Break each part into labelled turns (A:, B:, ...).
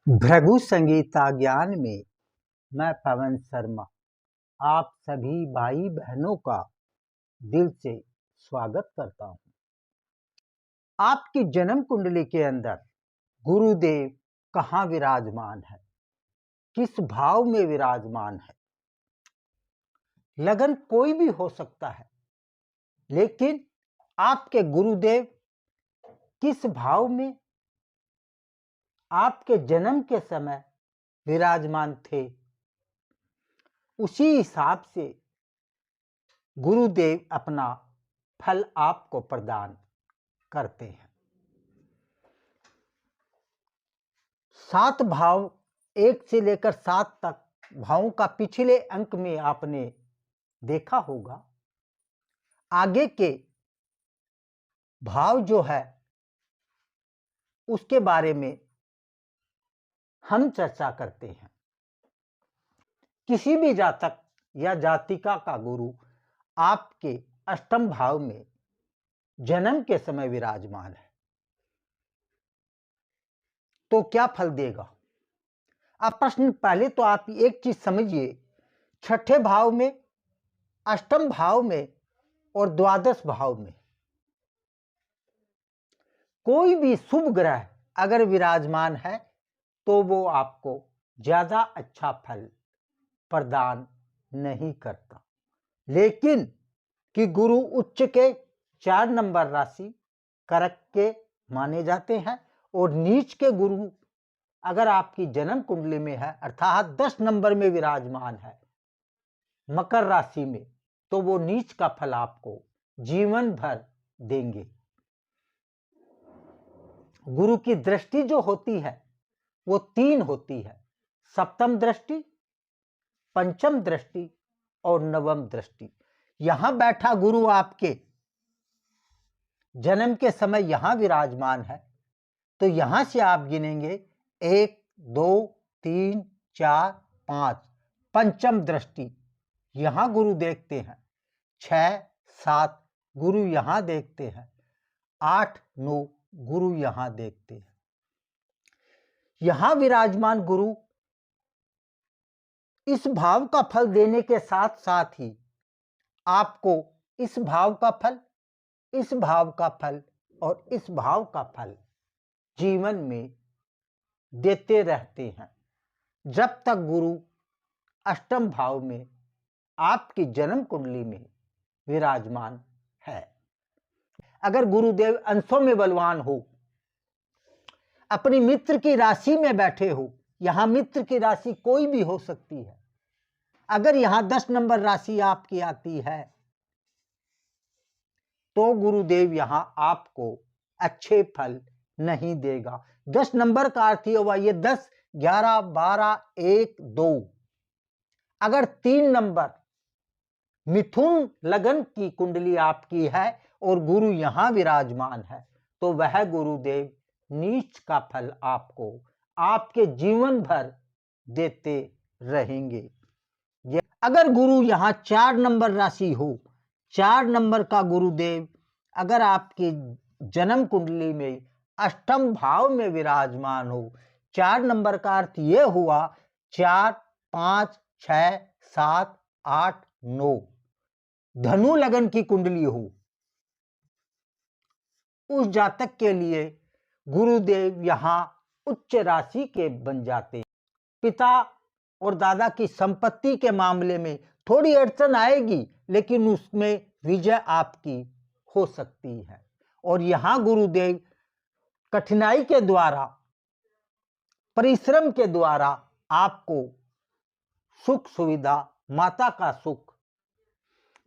A: भृगु संगीता ज्ञान में मैं पवन शर्मा आप सभी भाई बहनों का दिल से स्वागत करता हूं। आपकी जन्म कुंडली के अंदर गुरुदेव कहाँ विराजमान है, किस भाव में विराजमान है। लगन कोई भी हो सकता है, लेकिन आपके गुरुदेव किस भाव में आपके जन्म के समय विराजमान थे, उसी हिसाब से गुरुदेव अपना फल आपको प्रदान करते हैं। 7 भाव 1 से लेकर 7 तक भावों का पिछले अंक में आपने देखा होगा। आगे के भाव जो है उसके बारे में हम चर्चा करते हैं। किसी भी जातक या जातिका का गुरु आपके अष्टम भाव में जन्म के समय विराजमान है तो क्या फल देगा। अब प्रश्न पहले तो आप एक चीज समझिए, छठे भाव में, अष्टम भाव में और द्वादश भाव में कोई भी शुभ ग्रह अगर विराजमान है तो वो आपको ज्यादा अच्छा फल प्रदान नहीं करता। लेकिन कि गुरु उच्च के 4 नंबर राशि करक के माने जाते हैं और नीच के गुरु अगर आपकी जन्म कुंडली में है अर्थात 10 नंबर में विराजमान है मकर राशि में, तो वो नीच का फल आपको जीवन भर देंगे। गुरु की दृष्टि जो होती है वो 3 होती है, सप्तम दृष्टि, पंचम दृष्टि और नवम दृष्टि। यहां बैठा गुरु आपके जन्म के समय यहां विराजमान है तो यहां से आप गिनेंगे 1 2 3 4 5, पंचम दृष्टि यहां गुरु देखते हैं, 6 7 गुरु यहां देखते हैं, 8 9 गुरु यहां देखते हैं। यहां विराजमान गुरु इस भाव का फल देने के साथ साथ ही आपको इस भाव का फल, इस भाव का फल और इस भाव का फल जीवन में देते रहते हैं जब तक गुरु अष्टम भाव में आपकी जन्म कुंडली में विराजमान है। अगर गुरुदेव अंशों में बलवान हो, अपनी मित्र की राशि में बैठे हो, यहां मित्र की राशि कोई भी हो सकती है, अगर यहां 10 नंबर राशि आपकी आती है तो गुरुदेव यहां आपको अच्छे फल नहीं देगा। 10 नंबर का अर्थ हुआ ये 10 11 12 1 2। अगर 3 नंबर मिथुन लगन की कुंडली आपकी है और गुरु यहां विराजमान है तो वह गुरुदेव नीच का फल आपको आपके जीवन भर देते रहेंगे। अगर गुरु यहां 4 नंबर राशि हो, 4 नंबर का गुरुदेव अगर आपकी जन्म कुंडली में अष्टम भाव में विराजमान हो, 4 नंबर का अर्थ यह हुआ 4 5 6 7 8 9, धनु लगन की कुंडली हो, उस जातक के लिए गुरुदेव यहां उच्च राशि के बन जाते हैं। पिता और दादा की संपत्ति के मामले में थोड़ी अड़चन आएगी लेकिन उसमें विजय आपकी हो सकती है। और यहां गुरुदेव कठिनाई के द्वारा, परिश्रम के द्वारा आपको सुख सुविधा, माता का सुख,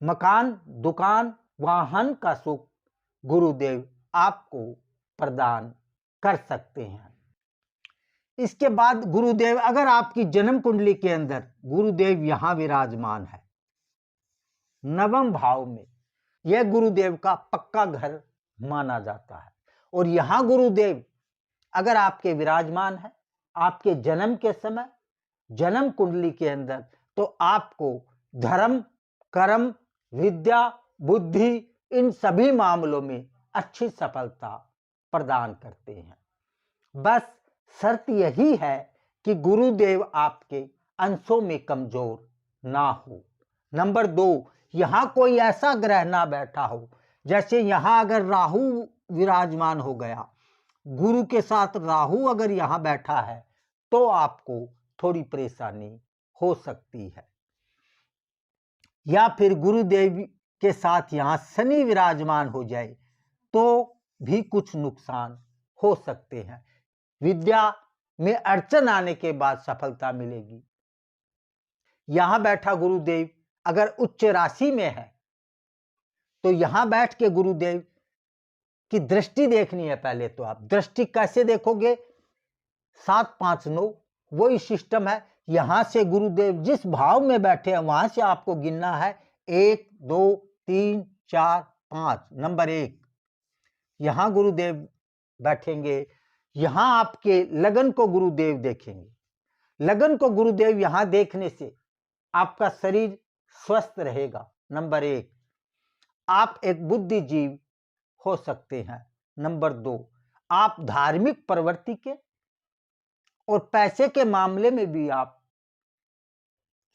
A: मकान दुकान वाहन का सुख गुरुदेव आपको प्रदान कर सकते हैं। इसके बाद गुरुदेव अगर आपकी जन्म कुंडली के अंदर गुरुदेव यहां विराजमान है नवम भाव में, यह गुरुदेव का पक्का घर माना जाता है। और यहां गुरुदेव अगर आपके विराजमान है आपके जन्म के समय जन्म कुंडली के अंदर तो आपको धर्म, कर्म, विद्या, बुद्धि इन सभी मामलों में अच्छी सफलता प्रदान करते हैं। बस शर्त यही है कि गुरुदेव आपके अंशों में कमजोर ना हो। नंबर 2, यहां कोई ऐसा ग्रह ना बैठा हो, जैसे यहां अगर राहु विराजमान हो गया, गुरु के साथ राहु अगर यहां बैठा है तो आपको थोड़ी परेशानी हो सकती है। या फिर गुरुदेव के साथ यहां शनि विराजमान हो जाए तो भी कुछ नुकसान हो सकते हैं। विद्या में अड़चन आने के बाद सफलता मिलेगी। यहां बैठा गुरुदेव अगर उच्च राशि में है तो यहां बैठ के गुरुदेव की दृष्टि देखनी है। पहले तो आप दृष्टि कैसे देखोगे? 7, 5, 9 वही सिस्टम है। यहां से गुरुदेव जिस भाव में बैठे हैं वहां से आपको गिनना है 1, 2, 3, 4, 5। नंबर 1, यहां गुरुदेव बैठेंगे, यहां आपके लगन को गुरुदेव देखेंगे। लगन को गुरुदेव यहां देखने से आपका शरीर स्वस्थ रहेगा। नंबर 1, आप एक बुद्धिजीव हो सकते हैं। नंबर 2, आप धार्मिक प्रवृत्ति के और पैसे के मामले में भी आप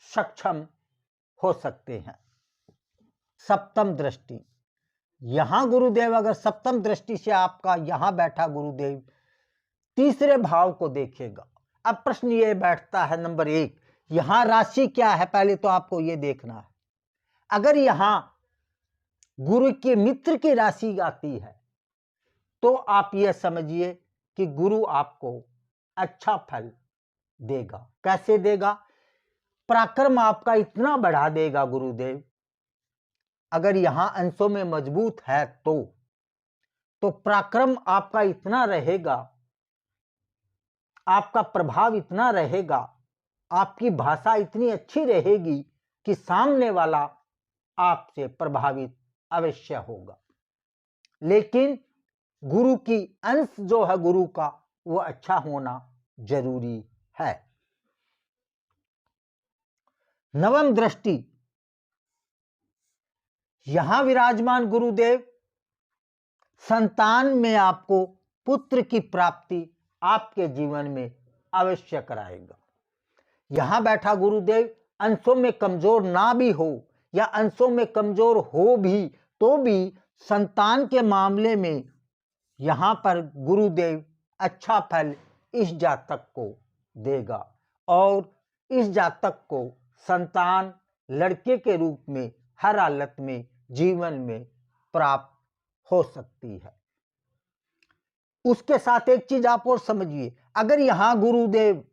A: सक्षम हो सकते हैं। सप्तम दृष्टि, यहां गुरुदेव अगर सप्तम दृष्टि से आपका यहां बैठा गुरुदेव तीसरे भाव को देखेगा। अब प्रश्न ये बैठता है, नंबर 1, यहां राशि क्या है? पहले तो आपको ये देखना है। अगर यहां गुरु के मित्र की राशि आती है तो आप यह समझिए कि गुरु आपको अच्छा फल देगा। कैसे देगा? पराक्रम आपका इतना बढ़ा देगा गुरुदेव, अगर यहां अंशों में मजबूत है तो पराक्रम आपका इतना रहेगा, आपका प्रभाव इतना रहेगा, आपकी भाषा इतनी अच्छी रहेगी कि सामने वाला आपसे प्रभावित अवश्य होगा। लेकिन गुरु की अंश जो है गुरु का वो अच्छा होना जरूरी है। नवम दृष्टि, यहां विराजमान गुरुदेव संतान में आपको पुत्र की प्राप्ति आपके जीवन में अवश्य कराएगा। यहां बैठा गुरुदेव अंशों में कमजोर ना भी हो या अंशों में कमजोर हो भी तो भी संतान के मामले में यहां पर गुरुदेव अच्छा फल इस जातक को देगा और इस जातक को संतान लड़के के रूप में हर हालत में जीवन में प्राप्त हो सकती है। उसके साथ एक चीज आप और समझिए, अगर यहां गुरुदेव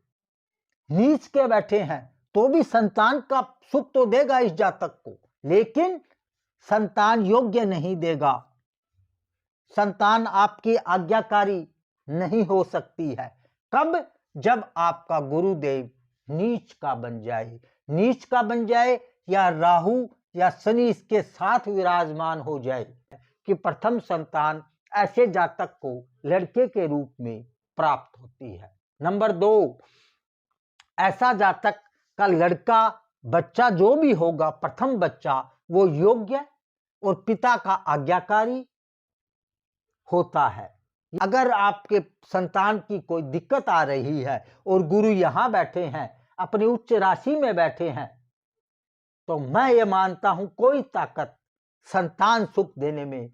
A: नीच के बैठे हैं तो भी संतान का सुख तो देगा इस जातक को, लेकिन संतान योग्य नहीं देगा। संतान आपकी आज्ञाकारी नहीं हो सकती है। कब? जब आपका गुरुदेव नीच का बन जाए। नीच का बन जाए या राहु या शनि इसके साथ विराजमान हो जाए कि प्रथम संतान ऐसे जातक को लड़के के रूप में प्राप्त होती है। नंबर 2, ऐसा जातक का लड़का बच्चा जो भी होगा, प्रथम बच्चा, वो योग्य और पिता का आज्ञाकारी होता है। अगर आपके संतान की कोई दिक्कत आ रही है और गुरु यहां बैठे हैं, अपनी उच्च राशि में बैठे हैं, तो मैं ये मानता हूं कोई ताकत संतान सुख देने में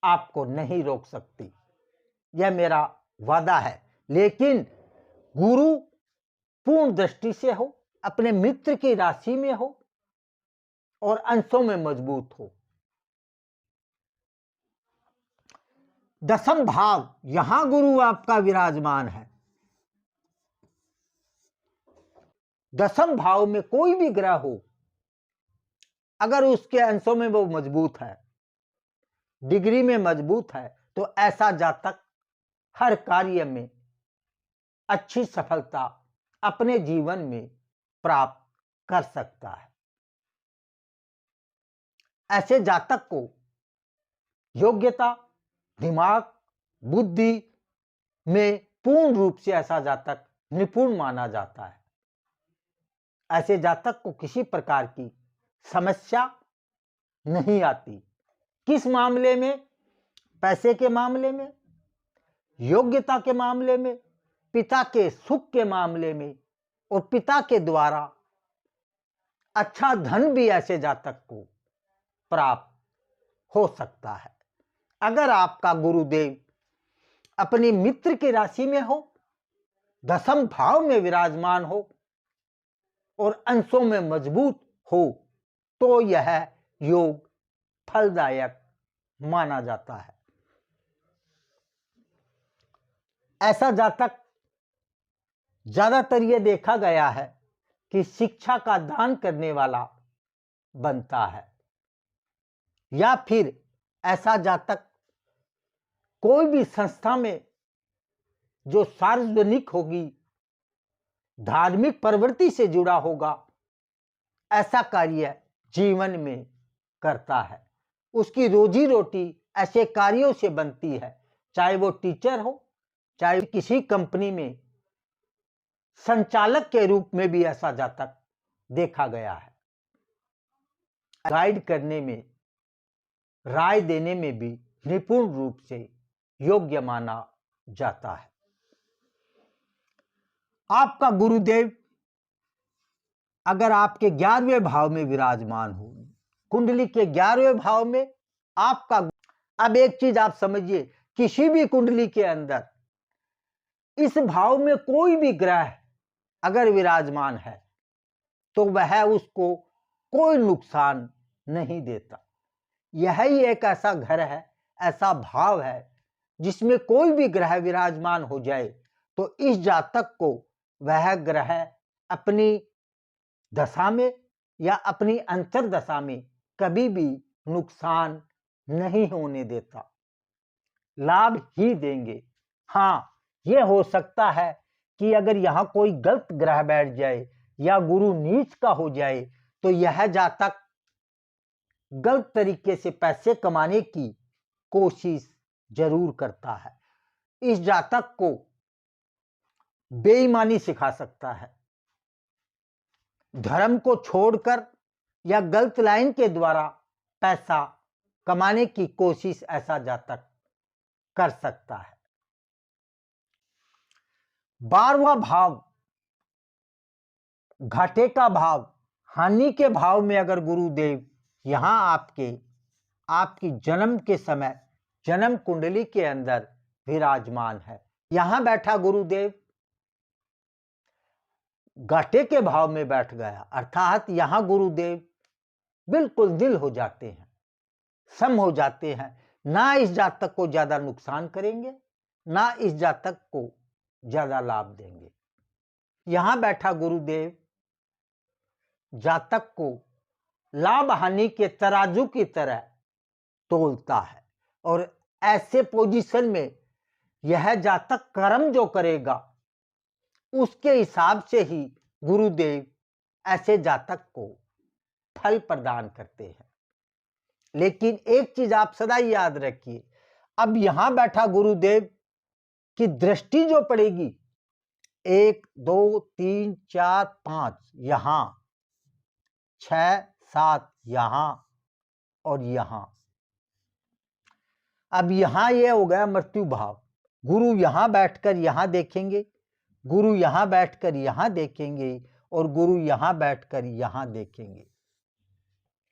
A: आपको नहीं रोक सकती। यह मेरा वादा है। लेकिन गुरु पूर्ण दृष्टि से हो, अपने मित्र की राशि में हो और अंशों में मजबूत हो। दसम भाव, यहां गुरु आपका विराजमान है। दसम भाव में कोई भी ग्रह हो, अगर उसके अंशों में वो मजबूत है, डिग्री में मजबूत है, तो ऐसा जातक हर कार्य में अच्छी सफलता अपने जीवन में प्राप्त कर सकता है। ऐसे जातक को योग्यता, दिमाग, बुद्धि में पूर्ण रूप से ऐसा जातक निपुण माना जाता है। ऐसे जातक को किसी प्रकार की समस्या नहीं आती। किस मामले में? पैसे के मामले में, योग्यता के मामले में, पिता के सुख के मामले में और पिता के द्वारा अच्छा धन भी ऐसे जातक को प्राप्त हो सकता है। अगर आपका गुरुदेव अपनी मित्र की राशि में हो, दसम भाव में विराजमान हो और अंशों में मजबूत हो तो यह योग फलदायक माना जाता है। ऐसा जातक ज्यादातर यह देखा गया है कि शिक्षा का दान करने वाला बनता है, या फिर ऐसा जातक कोई भी संस्था में जो सार्वजनिक होगी, धार्मिक प्रवृत्ति से जुड़ा होगा, ऐसा कार्य जीवन में करता है। उसकी रोजी रोटी ऐसे कार्यों से बनती है, चाहे वो टीचर हो, चाहे किसी कंपनी में संचालक के रूप में भी ऐसा जातक देखा गया है। गाइड करने में, राय देने में भी निपुण रूप से योग्य माना जाता है। आपका गुरुदेव अगर आपके 11वें भाव में विराजमान हो, कुंडली के 11वें भाव में आपका, अब एक चीज आप समझिए, किसी भी कुंडली के अंदर इस भाव में कोई भी ग्रह अगर विराजमान है तो वह उसको कोई नुकसान नहीं देता। यही एक ऐसा घर है, ऐसा भाव है जिसमें कोई भी ग्रह विराजमान हो जाए तो इस जातक को वह ग्रह अपनी दशा में या अपनी अंतर दशा में कभी भी नुकसान नहीं होने देता, लाभ ही देंगे। हाँ, यह हो सकता है कि अगर यहां कोई गलत ग्रह बैठ जाए या गुरु नीच का हो जाए तो यह जातक गलत तरीके से पैसे कमाने की कोशिश जरूर करता है। इस जातक को बेईमानी सिखा सकता है, धर्म को छोड़कर या गलत लाइन के द्वारा पैसा कमाने की कोशिश ऐसा जातक कर सकता है। 12वां भाव घाटे का भाव, हानि के भाव में अगर गुरुदेव यहां आपकी जन्म के समय जन्म कुंडली के अंदर विराजमान है, यहां बैठा गुरुदेव घाटे के भाव में बैठ गया, अर्थात यहां गुरुदेव बिल्कुल दिल हो जाते हैं, सम हो जाते हैं, ना इस जातक को ज्यादा नुकसान करेंगे, ना इस जातक को ज्यादा लाभ देंगे। यहां बैठा गुरुदेव जातक को लाभ हानि के तराजू की तरह तोलता है और ऐसे पोजीशन में यह जातक कर्म जो करेगा उसके हिसाब से ही गुरुदेव ऐसे जातक को फल प्रदान करते हैं। लेकिन एक चीज आप सदा याद रखिए, अब यहां बैठा गुरुदेव की दृष्टि जो पड़ेगी 1 2 3 4 5 यहां, 6 7 यहां और यहां, अब यहां यह हो गया मृत्यु भाव। गुरु यहां बैठकर यहां देखेंगे, गुरु यहां बैठकर यहां देखेंगे और गुरु यहां बैठकर यहां देखेंगे।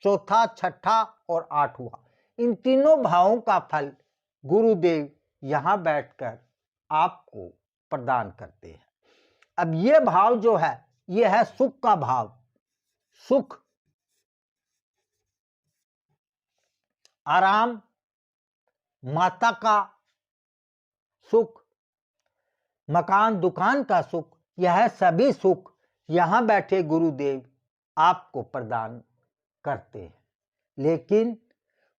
A: चौथा, छठा और 8वां, इन तीनों भावों का फल गुरुदेव यहां बैठकर आपको प्रदान करते हैं। अब यह भाव जो है यह है सुख का भाव। सुख, आराम, माता का सुख, मकान दुकान का सुख, यह सभी सुख यहां बैठे गुरुदेव आपको प्रदान करते हैं। लेकिन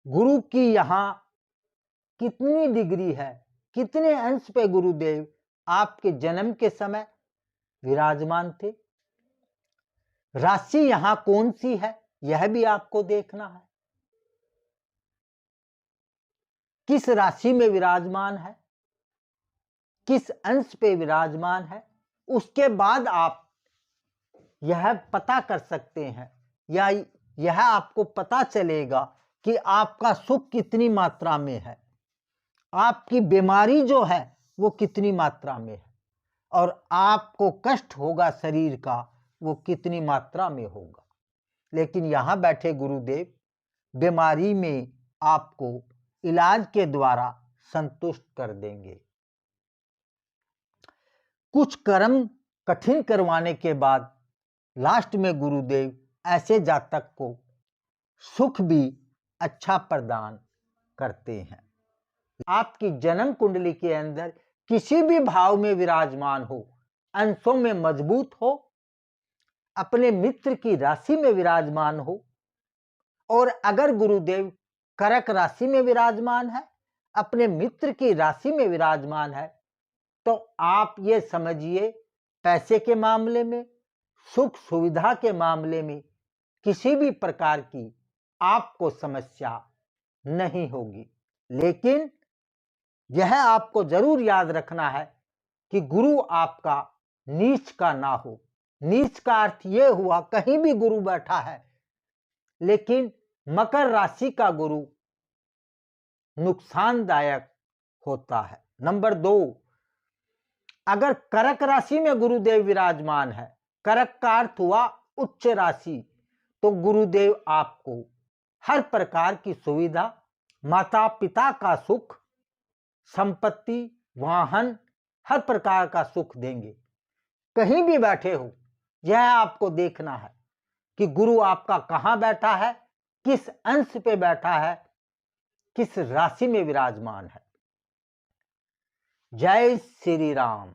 A: गुरु की यहां कितनी डिग्री है, कितने अंश पे गुरुदेव आपके जन्म के समय विराजमान थे, राशि यहां कौन सी है यह भी आपको देखना है, किस राशि में विराजमान है, किस अंश पे विराजमान है, उसके बाद आप यह पता कर सकते हैं या यह आपको पता चलेगा कि आपका सुख कितनी मात्रा में है, आपकी बीमारी जो है वो कितनी मात्रा में है। और आपको कष्ट होगा शरीर का वो कितनी मात्रा में होगा। लेकिन यहाँ बैठे गुरुदेव बीमारी में आपको इलाज के द्वारा संतुष्ट कर देंगे। कुछ कर्म कठिन करवाने के बाद लास्ट में गुरुदेव ऐसे जातक को सुख भी अच्छा प्रदान करते हैं। आपकी जन्म कुंडली के अंदर किसी भी भाव में विराजमान हो, अंशों में मजबूत हो, अपने मित्र की राशि में विराजमान हो, और अगर गुरुदेव कर्क राशि में विराजमान है, अपने मित्र की राशि में विराजमान है, तो आप ये समझिए पैसे के मामले में, सुख सुविधा के मामले में किसी भी प्रकार की आपको समस्या नहीं होगी। लेकिन यह आपको जरूर याद रखना है कि गुरु आपका नीच का ना हो। नीच का अर्थ यह हुआ कहीं भी गुरु बैठा है, लेकिन मकर राशि का गुरु नुकसानदायक होता है। नंबर 2, अगर कर्क राशि में गुरुदेव विराजमान है, कर्क का अर्थ हुआ उच्च राशि, तो गुरुदेव आपको हर प्रकार की सुविधा, माता पिता का सुख, संपत्ति, वाहन, हर प्रकार का सुख देंगे। कहीं भी बैठे हो, यह आपको देखना है कि गुरु आपका कहां बैठा है, किस अंश पे बैठा है, किस राशि में विराजमान है। जय श्री राम।